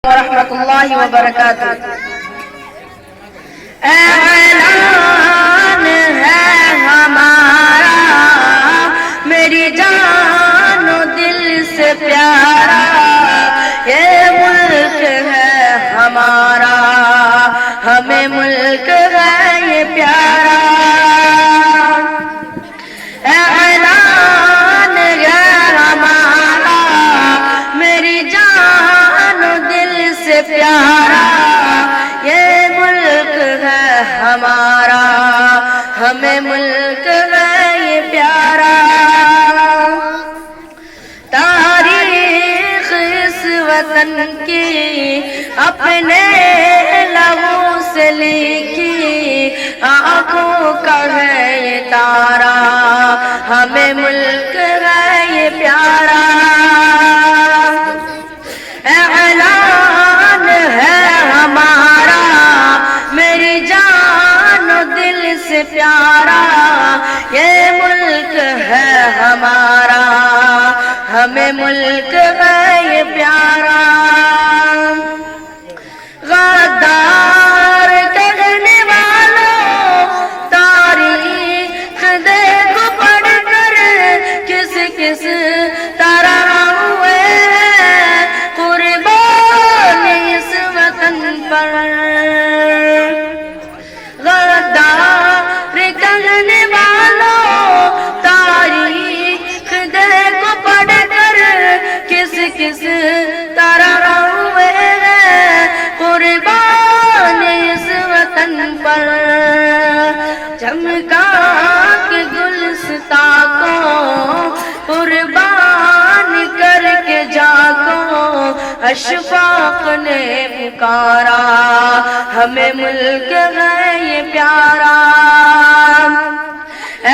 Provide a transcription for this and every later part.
ورحمۃ اللہ وبرکاتہ۔ اعلان ہے ہمارا میری جان و دل سے پیارا، یہ ملک ہے ہمارا، ہمیں ملک ہے یہ پیارا۔ اعلان ہے ہمارا میری جان و دل سے پیارا، یہ ملک ہے ہمارا، ہمیں ملک ہے یہ پیارا۔ تاریخ اس وطن کی اپنے لبوں سے لکھی، آنکھوں کا ہے یہ تارا، ہمیں ملک ہے یہ پیارا۔ اعلان ہے ہمارا میری جان و دل سے پیارا، یہ ملک ہے ہمارا، ہمیں ملک ہے یہ پیارا۔ غدار کہنے والوں تاریخ دیکھو پڑھ کر، کس کس طرح ہوئے ہیں قربان اس وطن پر۔ غدار کہنے والوں تاریخ دیکھو پڑھ کر، کس کس طرح ہوئے ہیں قربان اس وطن پر۔ چمکا کے گلستاں کو قربان کر کے جاگو، اشفاق نے پکارا، ہمیں ملک ہے یہ پیارا۔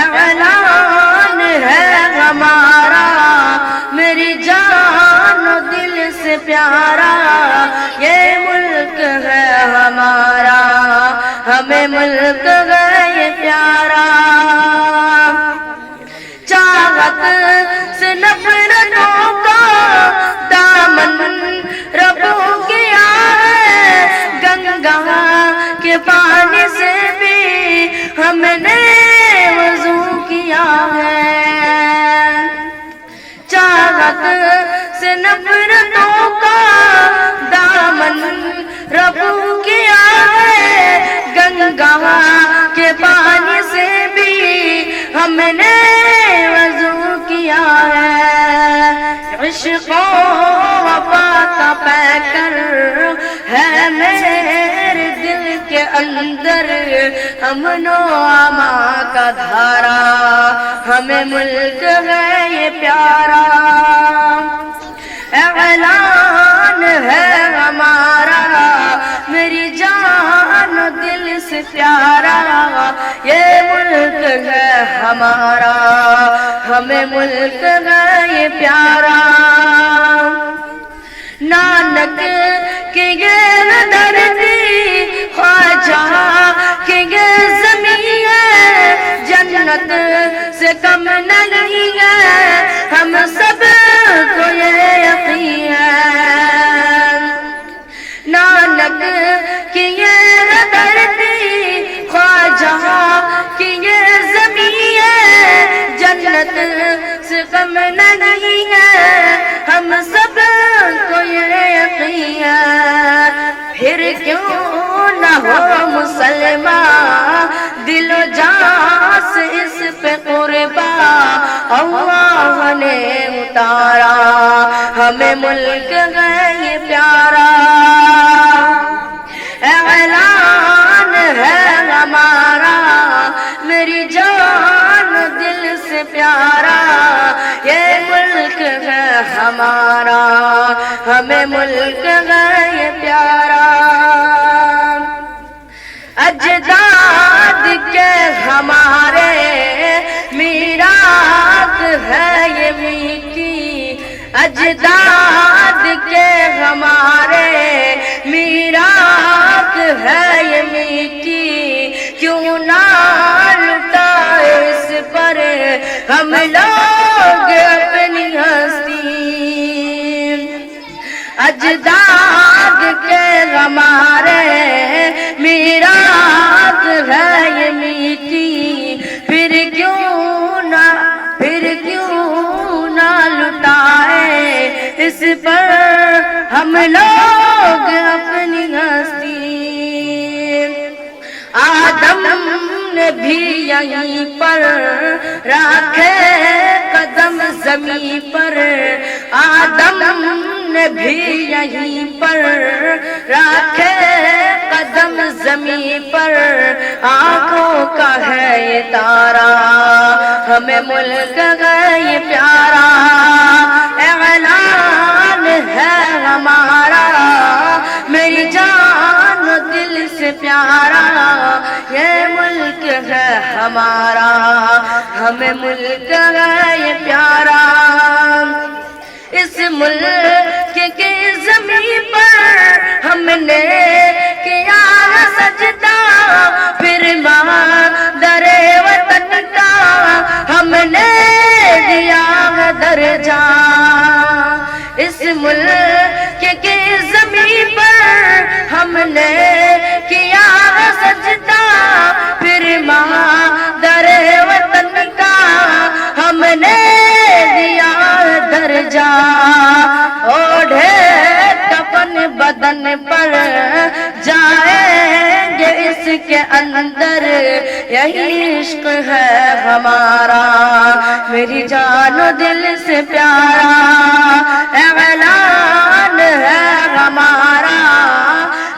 اعلان ہے ہمارا میری جان و دل سے پیارا، یہ ملک ہے ہمارا، ہمیں ملک ہے یہ پیارا۔ چاہت سے نفرتوں کا دامن ربو کیا ہے، گنگا کے پانی سے بھی ہم نے وضو کیا ہے۔ چاہت سے نفرتوں کا دامن ربو کیا ہے، گنگا کے پانی سے بھی ہم نے وضو کیا ہے۔ عشق و وفا کا پیکر ہے میرے دل کے اندر، امن و امان کا دھارا، ہمیں ملک ہے یہ پیارا۔ اعلان ہے ہمارا میری جان و دل سے پیارا، یہ ملک ہے ہمارا، ہمیں ملک ہے یہ پیارا۔ نانک کی یہ دھرتی خواجہ کی یہ زمین ہے، جنت سے کم نہیں ہے، ہم سب کو یہ یقین ہے۔ نانک کی یہ دھرتی خواجہ کی یہ زمین ہے، جنت سے کم نہیں ہے، ہم سب کو یہ یقین ہے۔ پھر کیوں نہ ہو مسلمان دل و جان سے اس پہ قربان، اللہ نے اتارا، ہمیں ملک ہے یہ پیارا۔ اعلان ہے ہمارا میری جان دل سے پیارا، یہ ملک ہے ہمارا، ہمیں ملک ہے یہ پیارا۔ اجداد کے ہمارے میراث ہے یہ میٹھی، اجداد کے ہمارے میراث ہے یہ میٹھی، کیوں نہ لٹائے اس پر ہم لوگ اپنی ہستی۔ اجداد لوگ اپنی ہستی، آدم نے بھی یہیں پر رکھے قدم زمین پر، آدم نے بھی یہیں پر رکھے قدم زمین پر، آنکھوں کا ہے یہ تارا ہمیں ملک ہے یہ پیارا، اعلان ہے ہمارا میری جان دل سے پیارا، یہ ملک ہے ہمارا ہمیں ملک ہے یہ پیارا، اس ملک کی زمین پر ہم نے کیا سجدہ، پھر مادر وطن کا ہم نے دیا درجہ، اس ملک کی زمین پر ہم نے کیا سجدہ، پھر مادر وطن کا ہم نے دیا درجہ، اوڑھے کفن بدن پر جائیں گے اس کے اندر، یہی عشق ہے ہمارا میری جان و دل سے پیارا، اعلان ہے ہمارا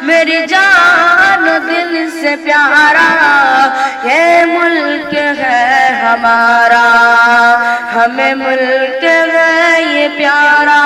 میری جان و دل سے پیارا، یہ ملک ہے ہمارا ہمیں ملک ہے یہ پیارا۔